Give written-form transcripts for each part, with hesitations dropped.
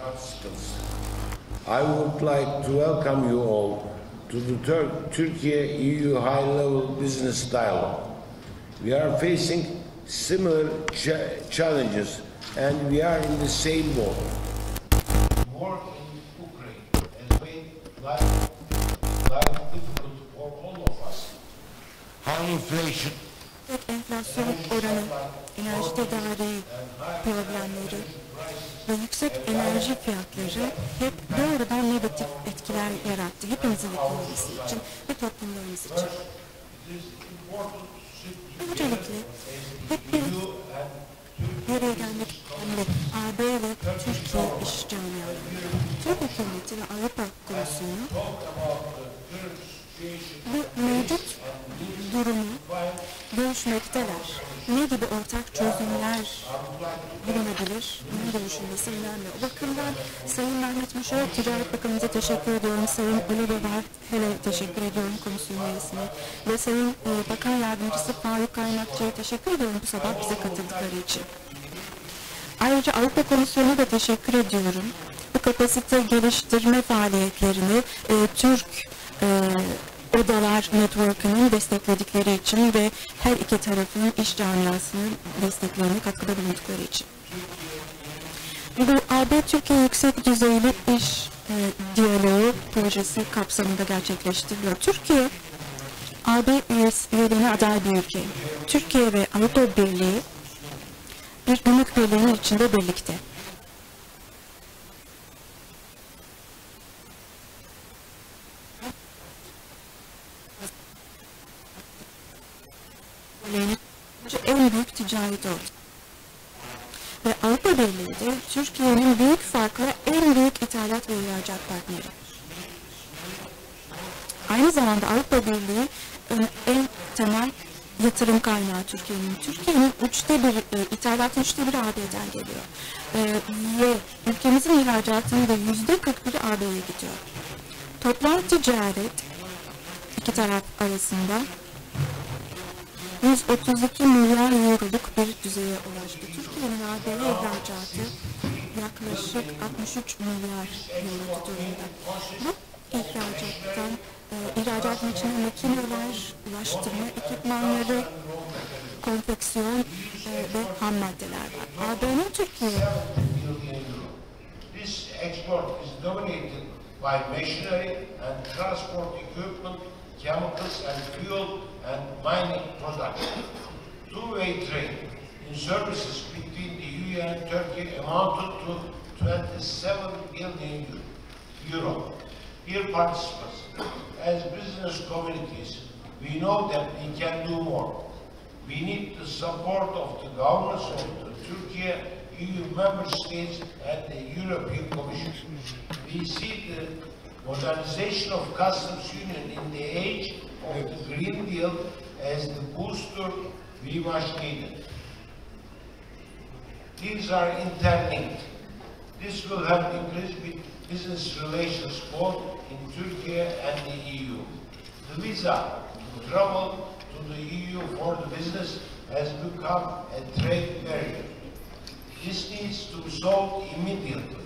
participants. I would like to welcome you all to the Turkey-EU High-Level Business Dialogue. We are facing similar challenges and we are in the same boat. War in Ukraine has made life difficult for all of us. High inflation, enflasyon oranı, enerji tedariği problemleri ve yüksek enerji fiyatları hep doğrudan negatif etkiler yarattı hepimizin ekonomisi için ve toplumlarımız için. Öncelikle hep bir nereye gelmek önemli. AB ve Türkiye İş Camiaları, Türk hükümeti ve Avrupa Komisyonu bu mevcut durumu görüşmekteler. Ne gibi ortak çözümler bulunabilir? Bunun görüşülmesi önemli. O bakımdan Sayın Mehmet Muş'a, Ticaret Bakanımıza teşekkür ediyorum. Sayın Oliver Varhel'e teşekkür ediyorum, komisyon üyesine. Ve Sayın Bakan Yardımcısı Faruk Kaymakçı'ya teşekkür ediyorum bu sabah bize katıldıkları için. Ayrıca Avrupa Komisyonu'na da teşekkür ediyorum. Bu kapasite geliştirme faaliyetlerini Türk Odalar Network'ünün destekledikleri için ve her iki tarafın iş camiasının desteklerine katkıda bulundukları için. Bu AB Türkiye Yüksek Düzeyli İş Diyaloğu Projesi kapsamında gerçekleştiriliyor. Türkiye, AB üyeliğine aday bir ülke. Türkiye ve Avrupa Birliği bir gümrük birliğinin içinde birlikte. En büyük ticaret ortağı. Ve Avrupa Birliği de Türkiye'nin büyük farkla en büyük ithalat ve ihracat partneri. Aynı zamanda Avrupa Birliği en temel yatırım kaynağı Türkiye'nin. Türkiye'nin ithalatın üçte biri AB'den geliyor. Ve ülkemizin ihracatının da %41'i AB'ye gidiyor. Toplam ticaret iki taraf arasında 132 milyar euroluk bir düzeye ulaştı. Türkiye'nin AB'ye ihracatı yaklaşık 63 milyar euro durumda. Bu ihracatın içinde makineler, ulaştırma ekipmanları, konfeksiyon ve ham maddeler var. AB'nin Türkiye'ye This export is dominated by machinery and transport equipment, chemicals and fuel and mining products. Two-way trade in services between the EU and Turkey amounted to 27 billion euro. Dear participants, as business communities, we know that we can do more. We need the support of the governments of the Turkey, EU member states and the European Commission. We see the modernization of customs union in the age of the Green Deal as the booster we much needed. These are interlinked. This will help increase business relations both in Turkey and the EU. The visa to travel to the EU for the business has become a trade barrier. This needs to be solved immediately.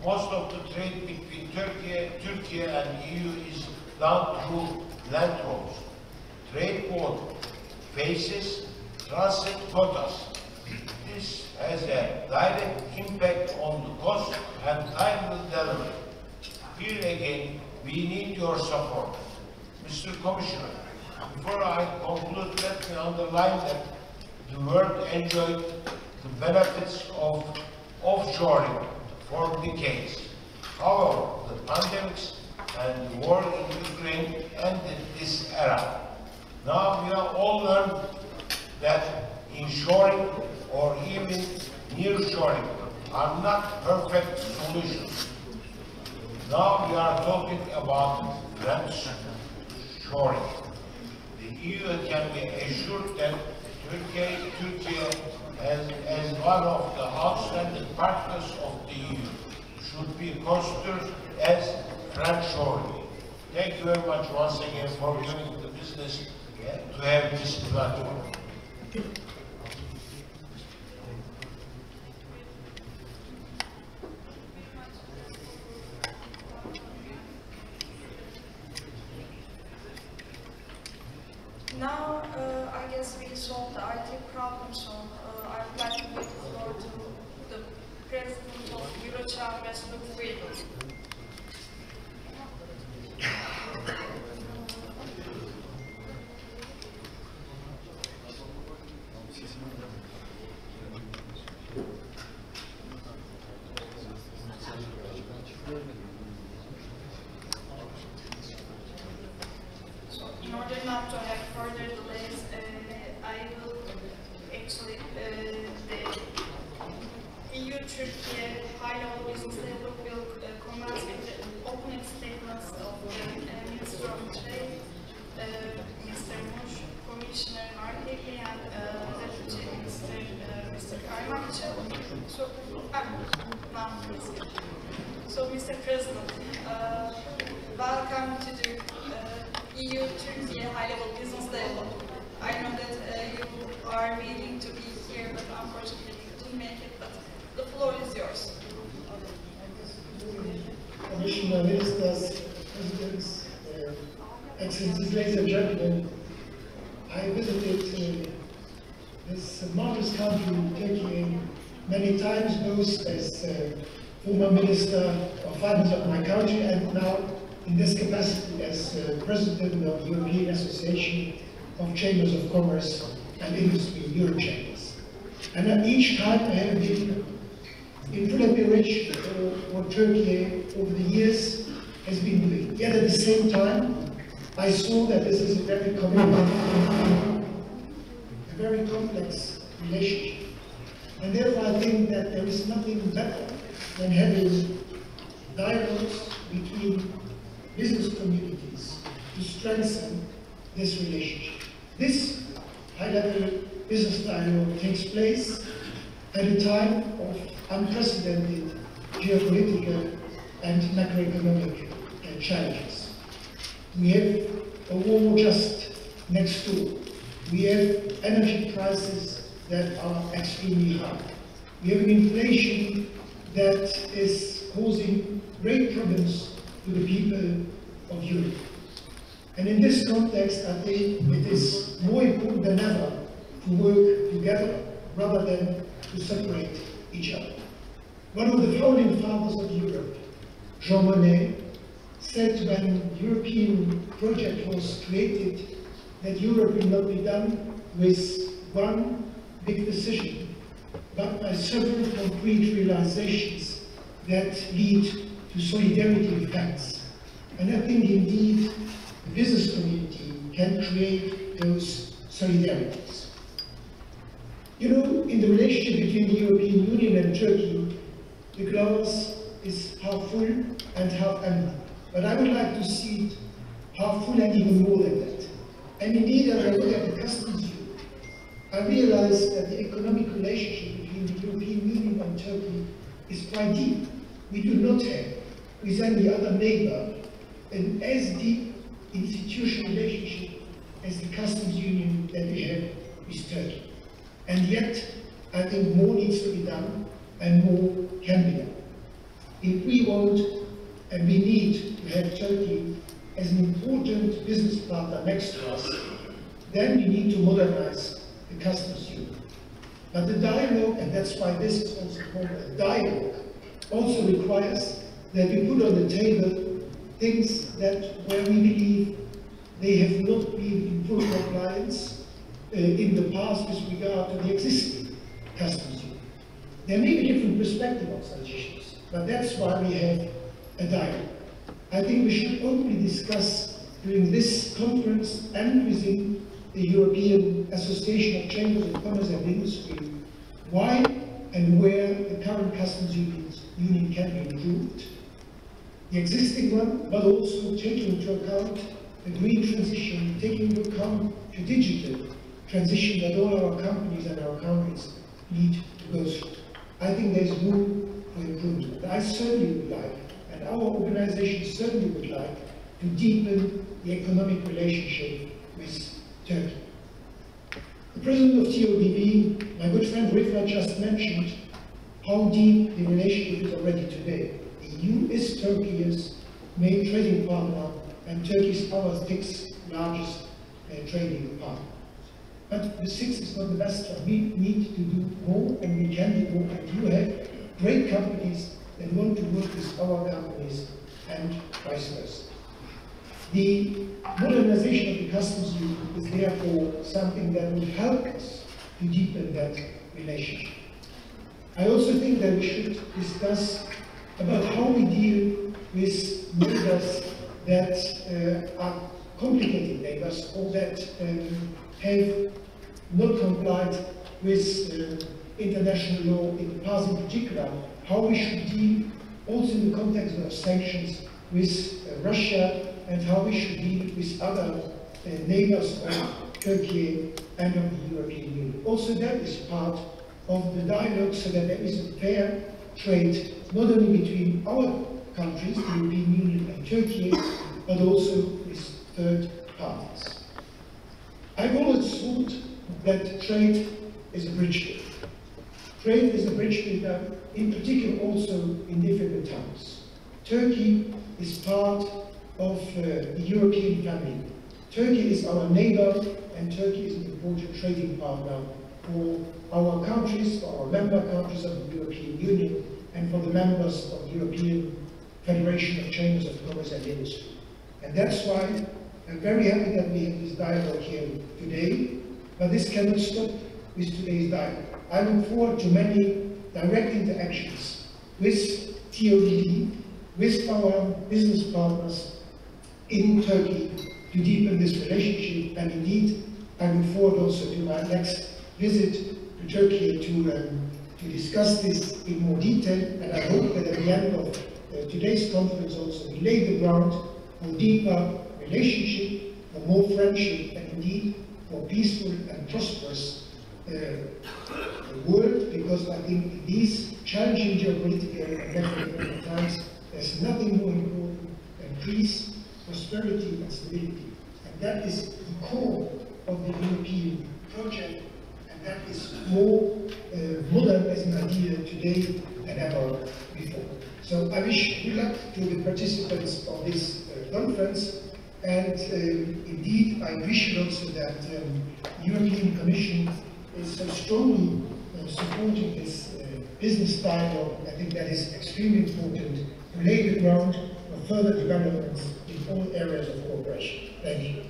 Most of the trade between Turkey and EU is done through land roads. Trade code faces transit quotas. This has a direct impact on the cost and time of delivery. Here again, we need your support. Mr. Commissioner, before I conclude, let me underline that the world enjoyed the benefits of offshoring for decades. However, the pandemics and the war in Ukraine ended this era. Now we have all learned that inshoring or even nearshoring are not perfect solutions. Now we are talking about friendshoring. The EU can be assured that Turkey as one of the outstanding partners of the EU should be considered as friendshoring. Thank you very much once again for giving the business to have this platform. Eurochambres look freedom. In order not to have further delays, I will actually, the EU-Turkey high-level business dialogue will commence with the opening statements of the Minister of Trade, Mr. Mush, Commissioner Markeli, and Deputy Minister Mr. Kaymakçı. So, Mr. President, welcome to the EU-Turkey high-level business dialogue. I know that you are willing to be here, but unfortunately you couldn't make it, but the floor is yours. Commissioner, Ministers, Presidents, Excellencies, ladies and gentlemen, I visited this marvelous country, Turkey, many times, both as former Minister of Finance of my country and now in this capacity as President of the European Association of Chambers of Commerce and Industry, Eurochambres. And at each time I have been in full admiration for what Turkey over the years has been doing. Yet at the same time, I saw that this is a very complex relationship. And therefore I think that there is nothing better than having dialogues between business communities to strengthen this relationship. This high-level business dialogue takes place at a time of unprecedented geopolitical and macroeconomic challenges. We have a war just next door. We have energy prices that are extremely high. We have an inflation that is causing great problems to the people of Europe. And in this context, I think it is more important than ever to work together rather than to separate each other. One of the founding fathers of Europe, Jean Monnet, said when the European project was created that Europe will not be done with one big decision, but by several concrete realizations that lead to solidarity effects. And I think indeed the business community can create those solidarities. You know, in the relationship between the European Union and Turkey, the glass is half full and half empty. But I would like to see it half full and even more than that. And indeed, as I look at the customs union, I realize that the economic relationship between the European Union and Turkey is quite deep. We do not have, with any other neighbor, an as deep institutional relationship as the customs union that we have with Turkey. And yet, I think more needs to be done and more can be done. If we want and we need to have Turkey as an important business partner next to us, then we need to modernize the customs union. But the dialogue, and that's why this is also called a dialogue, also requires that we put on the table things that where we believe they have not been in full compliance in the past with regard to the existing customs union. There may be different perspective on such issues, but that's why we have a dialogue. I think we should openly discuss during this conference and within the European Association of Chambers of Commerce and Industry why and where the current customs union can be improved, the existing one, but also taking into account the green transition, taking into account the digital transition that all our companies and our countries need to go through. I think there's room for improvement. I certainly would like, and our organization certainly would like, to deepen the economic relationship with Turkey. The president of TOBB, my good friend Rifat, just mentioned how deep the relationship is already today. The EU is Turkey's main trading partner and Turkey's our sixth largest trading partner. But the sixth is not the best one. We need to do more and we can do more. And you have great companies and want to work with our companies and vice versa. The modernization of the customs union is therefore something that will help us to deepen that relationship. I also think that we should discuss about how we deal with neighbors that are complicated neighbors or that have not complied with international law in the past, in particular, how we should deal also in the context of sanctions with Russia, and how we should deal with other neighbors of Turkey and of the European Union. Also that is part of the dialogue, so that there is a fair trade, not only between our countries, the European Union and Turkey, but also with third parties. I've always thought that trade is a bridge builder. Trade is a bridge builder, in particular also in difficult times. Turkey is part of the European family. Turkey is our neighbor, and Turkey is an important trading partner for our countries, for our member countries of the European Union, and for the members of the European Federation of Chambers of Commerce and Industry. And that's why I'm very happy that we have this dialogue here today, but this cannot stop with today's dialogue. I look forward to many direct interactions with TOBB, with our business partners in Turkey to deepen this relationship, and indeed I look forward also to my next visit to Turkey to discuss this in more detail, and I hope that at the end of today's conference also we lay the ground for deeper relationship, for more friendship, and indeed for peaceful and prosperous world, because I think in these challenging geopolitical and macroeconomic times there's nothing more important than peace, prosperity and stability. And that is the core of the European project, and that is more modern as an idea today than ever before. So I wish good luck to the participants of this conference, and indeed I wish also that the European Commission is so strongly supporting this business dialogue. I think that is extremely important to lay the ground for further developments in all areas of cooperation. Thank you.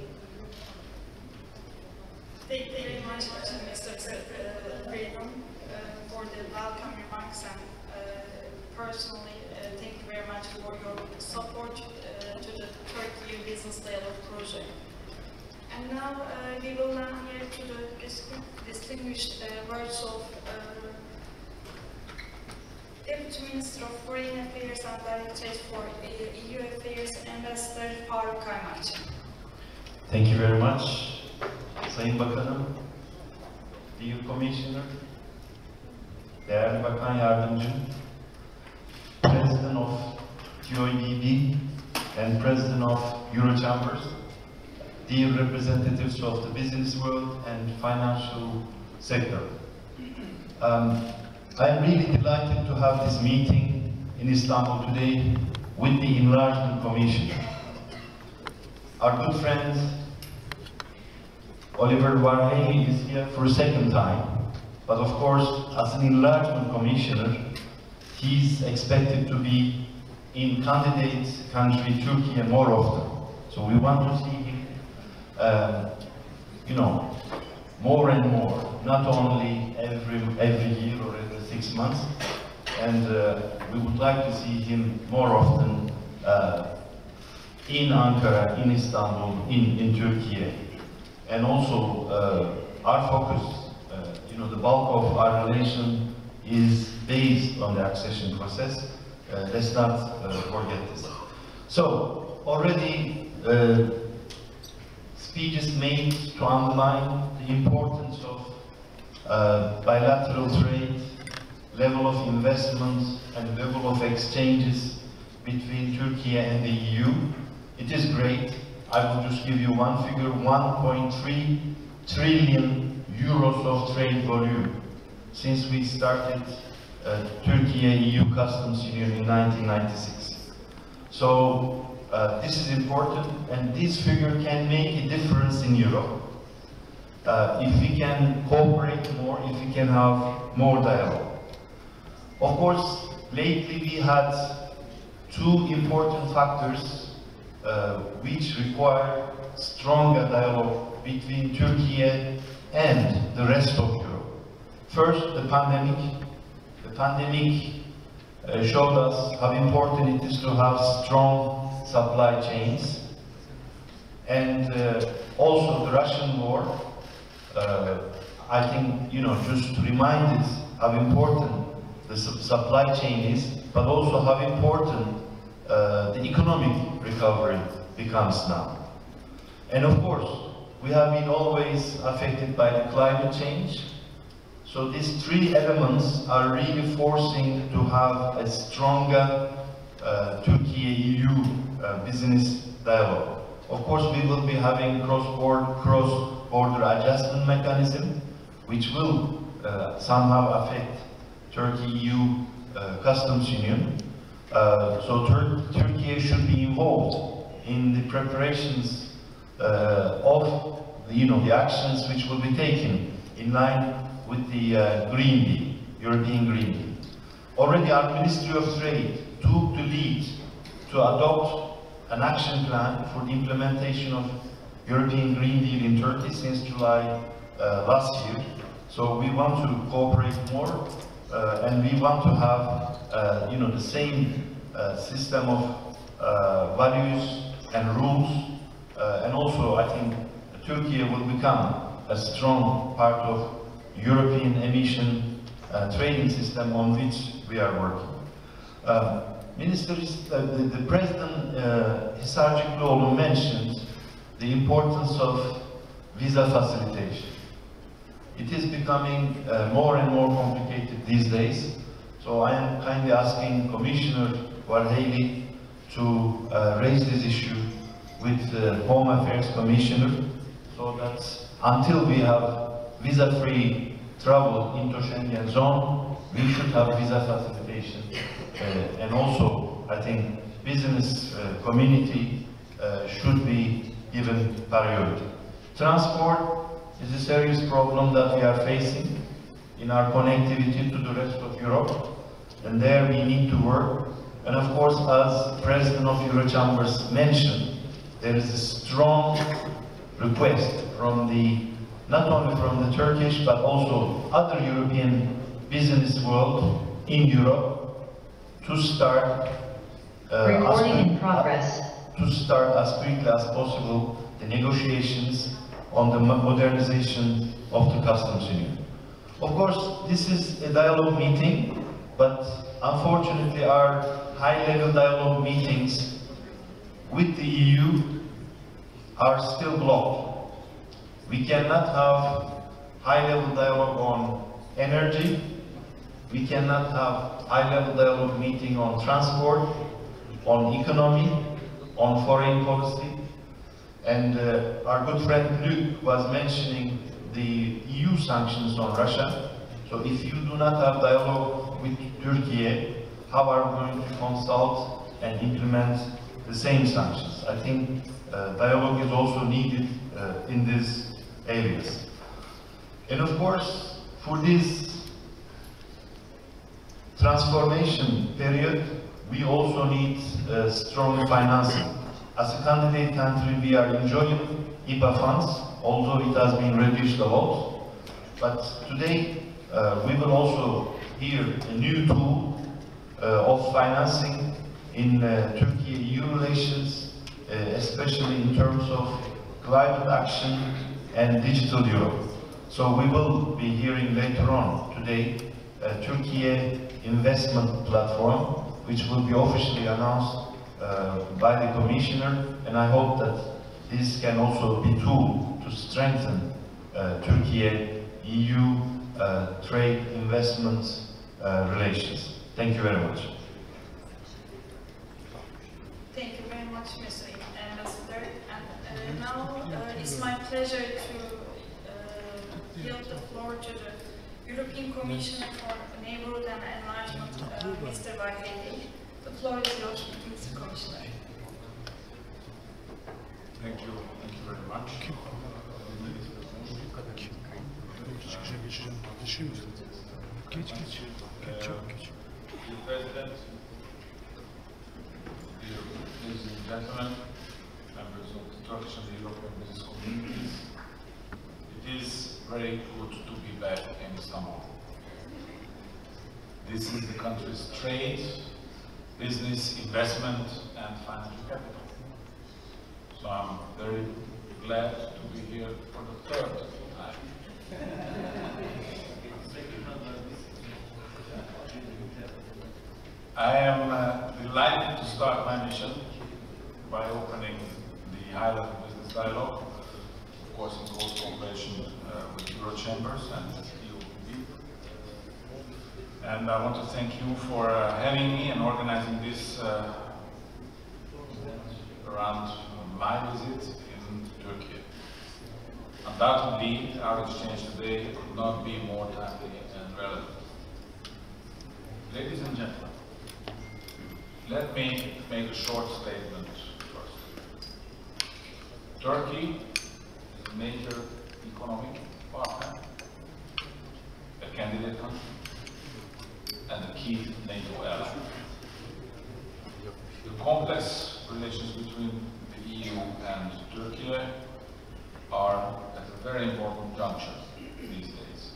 Thank you very much, Mr. Freedom, for the welcome remarks, and personally, thank you very much for your support to the Turkey Business Dialogue project. And now we will now hear to the distinguished words of Deputy Minister of Foreign Affairs and Director for EU Affairs, Ambassador Faruk Kaymakçı. Thank you very much, Sayın Bakanım, Dear Commissioner, değerli Bakan Yardımcım, President of TOBB and President of Eurochambres, dear representatives of the business world and financial sector. I am really delighted to have this meeting in Istanbul today with the Enlargement Commission. Our good friend Oliver Varhelyi is here for a second time, but of course, as an Enlargement Commissioner, he's expected to be in candidate country Turkey more often. So we want to see him, more and more, not only every year or every 6 months, and we would like to see him more often in Ankara, in Istanbul, in Turkey. And also our focus, the bulk of our relation is based on the accession process. Let's not forget this. So already speeches made to underline the importance of bilateral trade, level of investments and level of exchanges between Turkey and the EU. It is great. I will just give you one figure, 1.3 trillion euros of trade volume since we started Türkiye-EU Customs Union in 1996. So this is important, and this figure can make a difference in Europe if we can cooperate more, if we can have more dialogue. Of course, lately we had two important factors which require stronger dialogue between Turkey and the rest of Europe. First, the pandemic. The pandemic showed us how important it is to have strong supply chains, and also the Russian war. I think, just to remind us how important the supply chain is, but also how important the economic recovery becomes now. And of course, we have been always affected by the climate change. So these three elements are really forcing to have a stronger Turkey-EU business dialogue. Of course, we will be having cross-border adjustment mechanism, which will somehow affect Turkey-EU customs union. So Turkey should be involved in the preparations of the actions which will be taken in line with the Green Deal, European Green Deal. Already our Ministry of Trade took the lead to adopt an action plan for the implementation of European Green Deal in Turkey since July last year. So we want to cooperate more and we want to have the same system of values and rules, and also I think Turkey will become a strong part of European emission trading system on which we are working. The President Hisarcıklıoğlu mentioned the importance of visa facilitation. It is becoming more and more complicated these days, so I am kindly asking Commissioner Varhelyi to raise this issue with the Home Affairs Commissioner, so that until we have visa-free travel into Schengen zone, we should have visa facilitation. And also, I think business community should be given priority. Transport is a serious problem that we are facing in our connectivity to the rest of Europe, and there we need to work. And of course, as President of Eurochambres mentioned, there is a strong request from not only from the Turkish but also other European business world in Europe to start to start as quickly as possible the negotiations on the modernization of the customs union. Of course, this is a dialogue meeting, but unfortunately our high-level dialogue meetings with the EU are still blocked. We cannot have high-level dialogue on energy, we cannot have high-level dialogue meeting on transport, on economy, on foreign policy. And our good friend Luc was mentioning the EU sanctions on Russia. So if you do not have dialogue with Turkey, how are we going to consult and implement the same sanctions? I think dialogue is also needed in these areas. And of course, for this transformation period, we also need strong financing. As a candidate country, we are enjoying IPA funds, although it has been reduced a lot. But today, we will also hear a new tool of financing in Turkey-EU relations, especially in terms of climate action and digital Europe. So we will be hearing later on today a Turkey investment platform, which will be officially announced by the Commissioner, and I hope that this can also be a tool to strengthen Turkey-EU trade investment relations. Thank you very much. Thank you very much, Mr. Ambassador. And now it's my pleasure to yield the floor to the European Commissioner for Neighborhood and Enlargement, Mr. Varhelyi. The floor is yours, Mr. Commissioner. Thank you very much. Dear President, dear ladies and gentlemen, members of the Turkish and the European business communities, it is very good to be back in Istanbul. This is the country's trade, business, investment, and financial capital. So I'm very glad to be here for the third time. I am delighted to start my mission by opening the high-level business dialogue, of course in close cooperation with Eurochambres and TOBB. And I want to thank you for having me and organizing this around my visit in Turkey. Undoubtedly, our exchange today could not be more timely and relevant. Ladies and gentlemen, let me make a short statement first. Turkey is a major economic partner, a candidate country, and a key NATO ally. The complex relations between the EU and Turkey are at a very important juncture these days.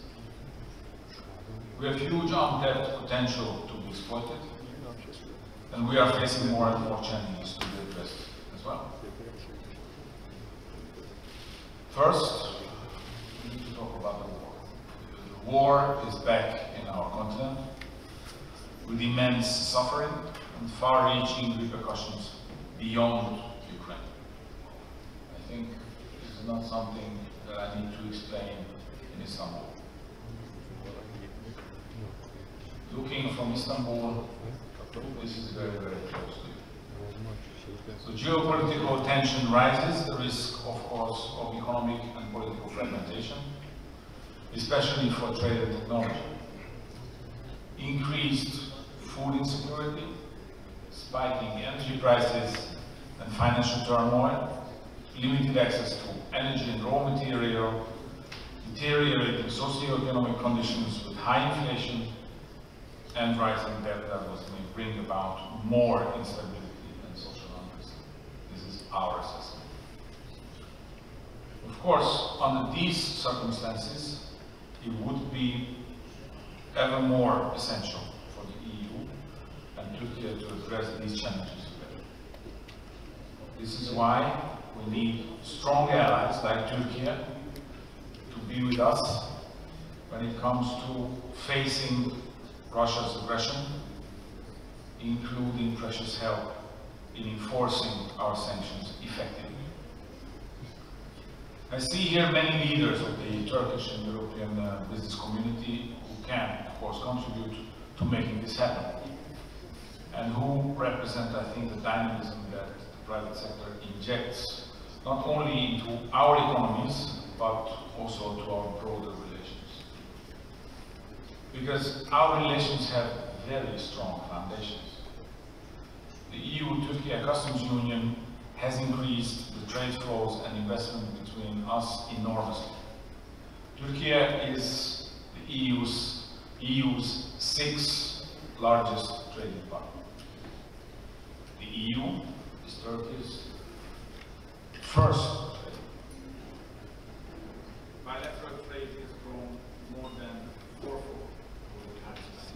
We have huge untapped potential to be exploited, and we are facing more and more challenges to be addressed as well. First, we need to talk about the war. The war is back in our continent with immense suffering and far-reaching repercussions beyond Ukraine. I think this is not something that I need to explain in Istanbul. Looking from Istanbul, this is very, very close to you. So geopolitical tension rises, the risk, of course, of economic and political fragmentation, especially for trade and technology. Increased food insecurity, spiking energy prices and financial turmoil, limited access to energy and raw material, deteriorating socio-economic conditions with high inflation, and rising debt levels may bring about more instability and social unrest. This is our assessment. Of course, under these circumstances, it would be ever more essential for the EU and Turkey to address these challenges together. This is why we need strong allies like Turkey to be with us when it comes to facing Russia's aggression, including precious help in enforcing our sanctions effectively. I see here many leaders of the Turkish and European business community who can, of course, contribute to making this happen, and who represent, I think, the dynamism that the private sector injects not only into our economies, but also to our broader relations. Because our relations have very strong foundations. The EU-Turkey Customs Union has increased the trade flows and investment between us enormously. Turkey is the EU's sixth largest trading partner. The EU is Turkey's first trade. Bilateral trade has grown more than fourfold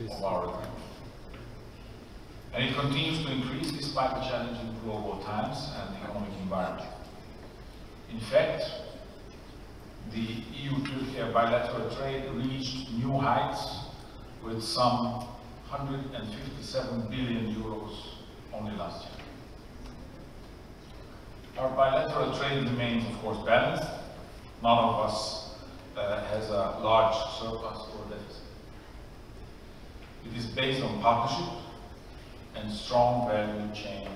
of our economy. And it continues to increase despite the challenging global times and the economic environment. In fact, the EU-Turkey bilateral trade reached new heights with some 157 billion euros only last year. Our bilateral trade remains, of course, balanced. None of us has a large surplus or deficit. It is based on partnership and strong value chain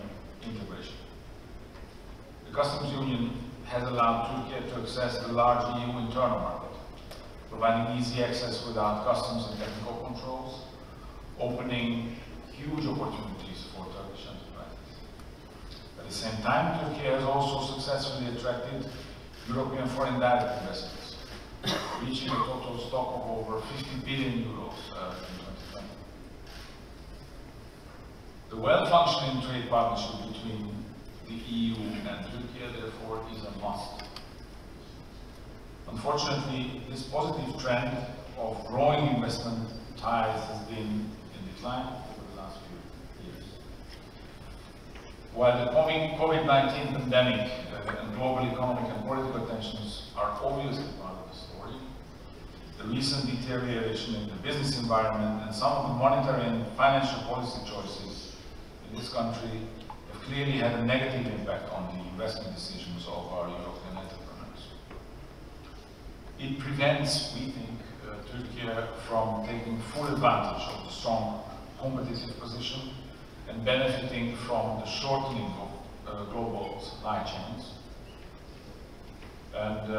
integration. The Customs Union has allowed Turkey to access the large EU internal market, providing easy access without customs and technical controls, opening huge opportunities for Turkish enterprises. At the same time, Turkey has also successfully attracted European foreign direct investments, reaching a total stock of over 50 billion euros in 2020. well-functioning trade partnership between the EU and Turkey, therefore, is a must. Unfortunately, this positive trend of growing investment ties has been in decline over the last few years. While the COVID-19 pandemic and global economic and political tensions are obviously part of the story, the recent deterioration in the business environment and some of the monetary and financial policy choices in this country have clearly had a negative impact on the investment decisions of our European entrepreneurs. It prevents, we think, Turkey from taking full advantage of the strong competitive position and benefiting from the shortening of global supply chains. And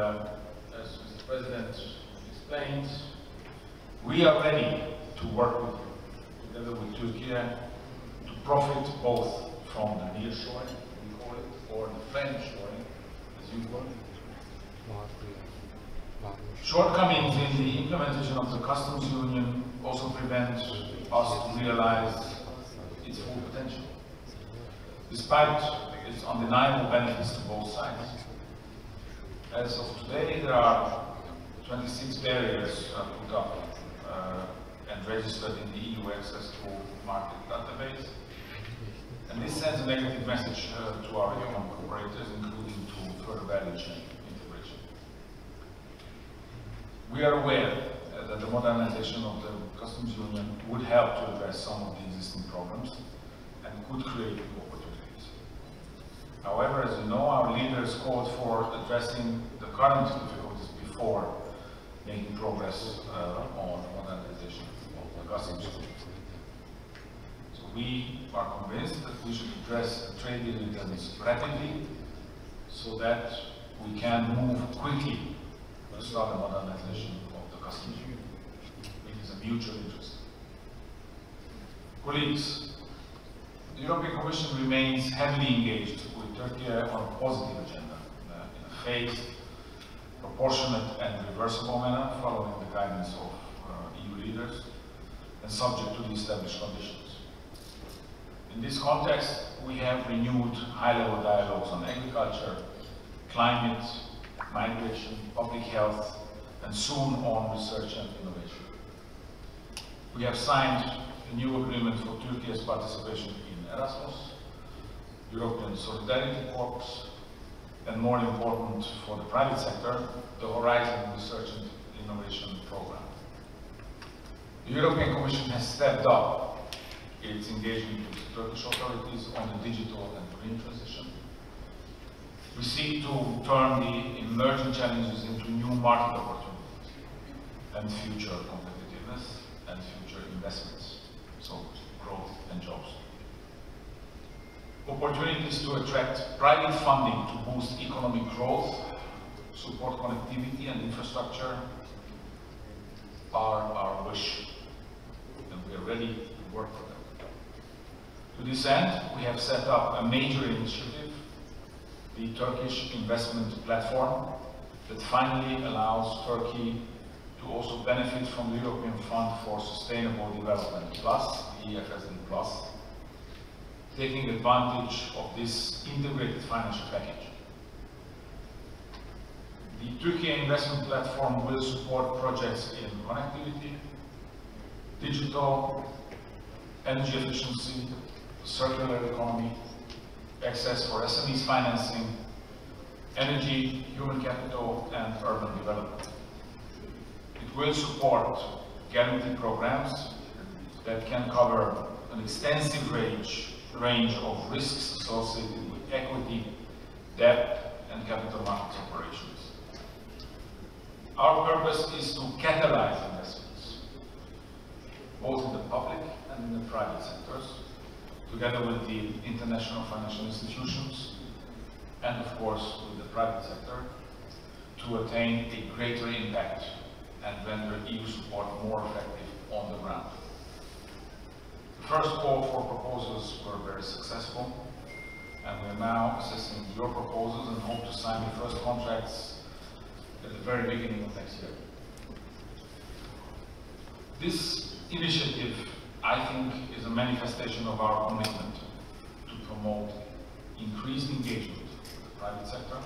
as Mr. President explained, we are ready to work with you, together with Turkey, to profit both from the nearshoring, we call it, or the friendshoring, as you call it. Shortcomings in the implementation of the customs union also prevent us to realize its full potential, despite its undeniable benefits to both sides. As of today, there are 26 barriers put up and registered in the EU access to market database, and this sends a negative message to our young operators, including to further value chain integration. We are aware that the modernization of the customs union would help to address some of the existing problems and could create new opportunities. However, as you know, our leaders called for addressing the current difficulties before making progress on modernization of the customs union. So we are convinced that we should address trade irritants rapidly so that we can move quickly to start the modernization of the customs union. It is a mutual interest. Colleagues, the European Commission remains heavily engaged with Turkey on a positive agenda in a phased, proportionate and reversible manner, following the guidance of EU leaders and subject to the established conditions. In this context, we have renewed high-level dialogues on agriculture, climate, migration, public health, and soon on research and innovation. We have signed a new agreement for Turkey's participation in Erasmus, European Solidarity Corps, and more important for the private sector, the Horizon Research and Innovation Program. The European Commission has stepped up its engagement with the Turkish authorities on the digital and green transition. We seek to turn the emerging challenges into new market opportunities and future competitiveness and future investments, so growth and jobs. Opportunities to attract private funding to boost economic growth, support connectivity and infrastructure are our wish, and we are ready to work for them. To this end, we have set up a major initiative, the Turkish Investment Platform, that finally allows Turkey to also benefit from the European Fund for Sustainable Development Plus, the EFSD Plus, taking advantage of this integrated financial package. The Turkey Investment Platform will support projects in connectivity, digital, energy efficiency, circular economy, access for SMEs financing, energy, human capital, and urban development. It will support guarantee programs that can cover an extensive range of risks associated with equity, debt, and capital markets operations. Our purpose is to catalyze investments, both in the public and in the private sectors, together with the international financial institutions, and of course with the private sector, to attain a greater impact and render EU support more effective on the ground. The first call for proposals were very successful, and we are now assessing your proposals and hope to sign the first contracts at the very beginning of next year. This initiative I think, is a manifestation of our commitment to promote increased engagement with the private sector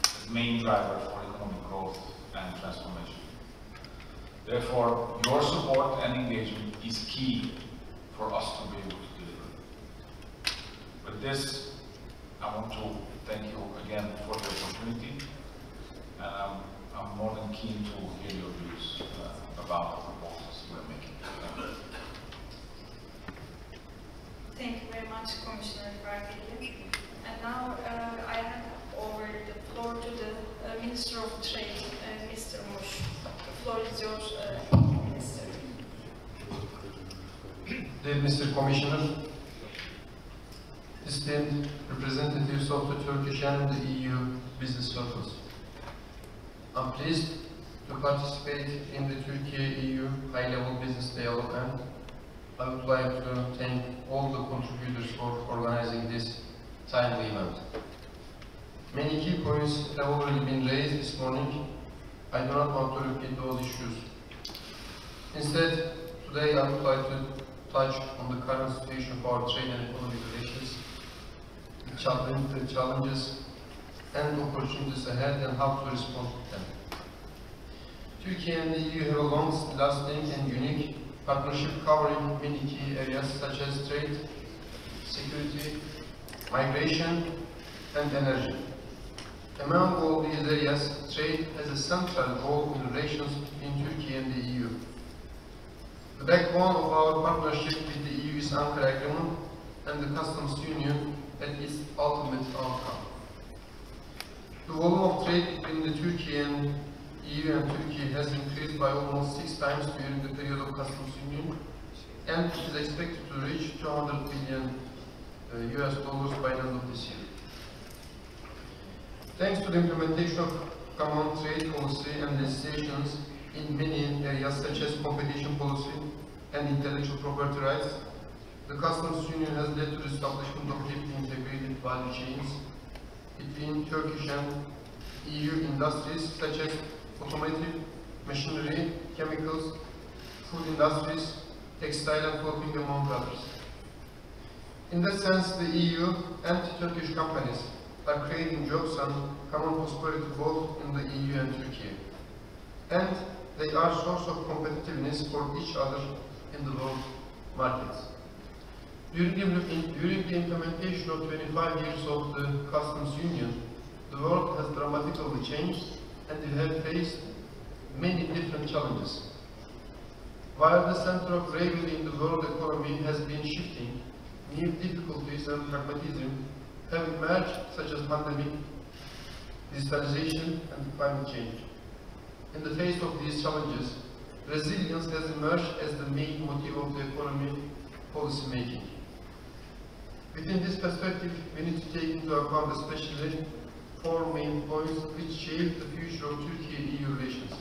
as main driver for economic growth and transformation. Therefore, your support and engagement is key for us to be able to deliver. With this, I want to thank you again for the opportunity, and I'm more than keen to hear your views about the proposals we're making. Thank you very much, Commissioner Vargeli. And now I hand over the floor to the Minister of Trade, Mr. Mush. The floor is yours, Minister. Dear Mr. Commissioner, esteemed representatives of the Turkish and the EU business circles, I'm pleased to participate in the Türkiye-EU high-level business dialogue, and I would like to thank all the contributors for organizing this timely event. Many key points have already been raised this morning. I do not want to repeat those issues. Instead, today I would like to touch on the current situation of our trade and economic relations, the challenges and opportunities ahead, and how to respond to them. Turkey and the EU have a long-lasting and unique partnership covering many key areas such as trade, security, migration, and energy. Among all these areas, trade has a central role in relations between Turkey and the EU. The backbone of our partnership with the EU is Ankara Agreement and the Customs Union at its ultimate outcome. The volume of trade between the Turkey and EU and Turkey has increased by almost 6 times during the period of Customs Union, and it is expected to reach $200 billion by the end of this year. Thanks to the implementation of common trade policy and legislations in many areas such as competition policy and intellectual property rights, the Customs Union has led to the establishment of deeply integrated value chains between Turkish and EU industries such as automotive, machinery, chemicals, food industries, textile and clothing, among others. In that sense, the EU and Turkish companies are creating jobs and common prosperity both in the EU and Turkey. And they are a source of competitiveness for each other in the world markets. During the implementation of 25 years of the Customs Union, the world has dramatically changed and we have faced many different challenges. While the center of gravity in the world economy has been shifting, new difficulties and pragmatism have emerged, such as pandemic, digitalization, and climate change. In the face of these challenges, resilience has emerged as the main motive of the economy policy making. Within this perspective, we need to take into account especially 4 main points which shape the future of Turkey-EU relations.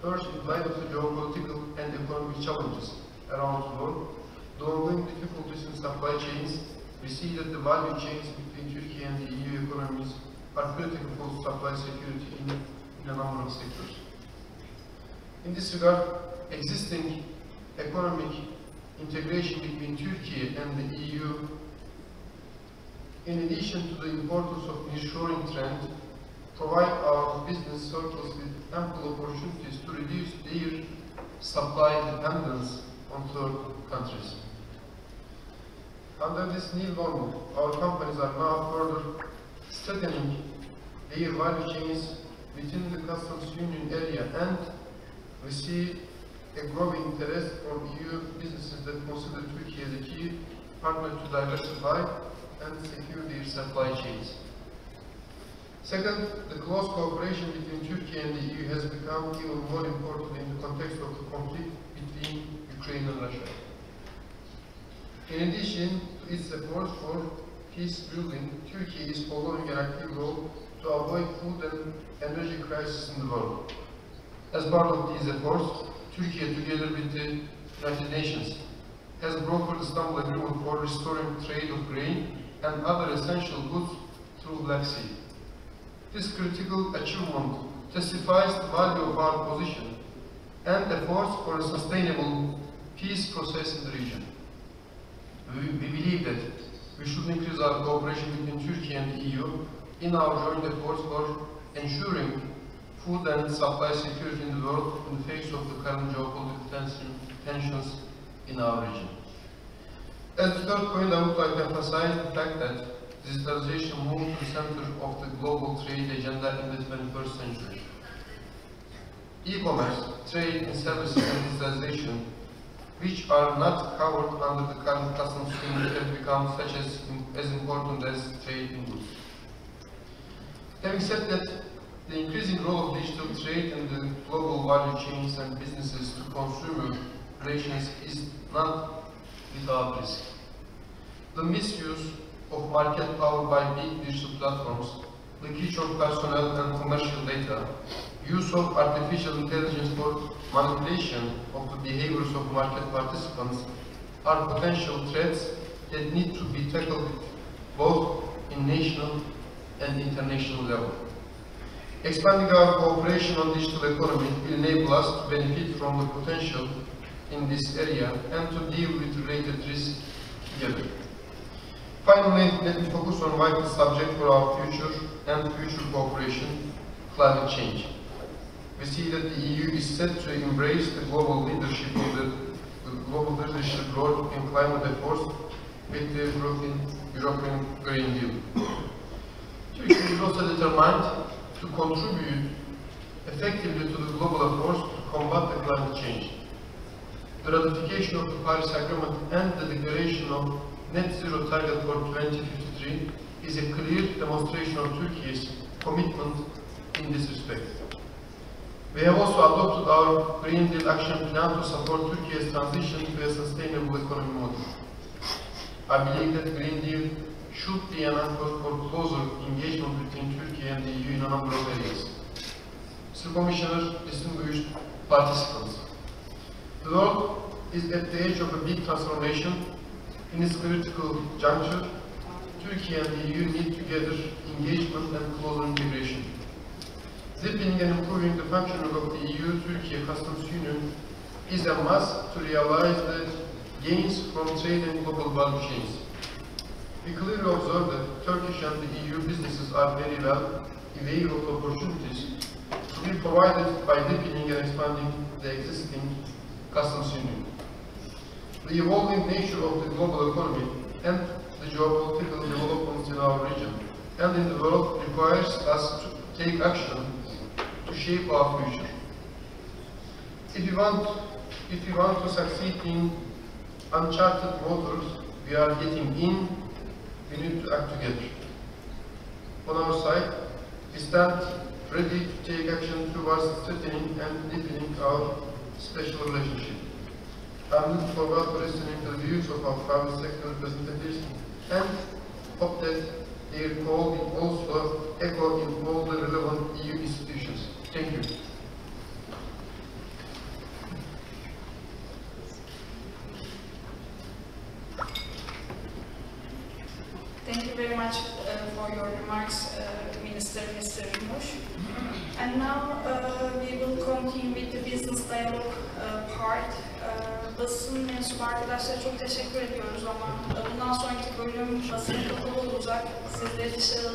First, in light of the geopolitical and economic challenges around the world, the ongoing difficulties in supply chains, we see that the value chains between Turkey and the EU economies are critical for supply security in a number of sectors. In this regard, existing economic integration between Turkey and the EU, in addition to the importance of nearshoring trend, provide our business circles with ample opportunities to reduce their supply dependence on third countries. Under this new normal, our companies are now further strengthening their value chains within the Customs Union area, and we see a growing interest from EU businesses that consider Turkey as a key partner to diversify and secure their supply chains. Second, the close cooperation between Turkey and the EU has become even more important in the context of the conflict between Ukraine and Russia. In addition to its efforts for peace building, Turkey is following an active role to avoid food and energy crisis in the world. As part of these efforts, Turkey, together with the United Nations, has brokered the Istanbul Agreement for restoring trade of grain and other essential goods through Black Sea. This critical achievement testifies the value of our position and efforts for a sustainable peace process in the region. We believe that we should increase our cooperation between Turkey and the EU in our joint efforts for ensuring food and supply security in the world in the face of the current geopolitical tensions in our region. As the third point, I would like to emphasize the fact that digitalization moved to the center of the global trade agenda in the 21st century. E-commerce, trade in services and digitalization, which are not covered under the current customs scheme, have become such as important as trade in goods. Having said that, the increasing role of digital trade in the global value chains and businesses to consumer relations is not without risk. The misuse of market power by big digital platforms, leakage of personnel and commercial data, use of artificial intelligence for manipulation of the behaviors of market participants are potential threats that need to be tackled both in national and international level. Expanding our cooperation on digital economy will enable us to benefit from the potential in this area and to deal with related risks together. Finally, let me focus on a vital subject for our future and future cooperation, climate change. We see that the EU is set to embrace the global leadership role in climate efforts with the European Green Deal. Turkey is also determined to contribute effectively to the global efforts to combat the climate change. The ratification of the Paris Agreement and the declaration of net zero target for 2053 is a clear demonstration of Turkey's commitment in this respect. We have also adopted our Green Deal Action Plan to support Turkey's transition to a sustainable economy model. I believe that Green Deal should be an anchor for closer engagement between Turkey and the EU in a number of areas. Mr. Commissioner, distinguished participants, the world is at the edge of a big transformation. In this critical juncture, Turkey and the EU need together engagement and closer integration. Deepening and improving the functioning of the EU-Turkey Customs Union is a must to realize the gains from trade and global value chains. We clearly observe that Turkish and the EU businesses are very well aware of opportunities to be provided by deepening and expanding the existing customs union. The evolving nature of the global economy and the geopolitical developments in our region and in the world requires us to take action to shape our future. If we want to succeed in uncharted waters we are getting in, we need to act together. On our side, we stand ready to take action towards strengthening and deepening our special relationship. I look forward to listening to the views of our private sector representatives and hope that their call will also echo in all the relevant EU institutions. Thank you. Thank you very much for your remarks, Minister Mr. Muş. And now we will continue with the business dialogue part. Basın mensubu arkadaşlara çok teşekkür ediyoruz ama bundan sonraki bölüm basın kapalı olacak. Sizleri dışarı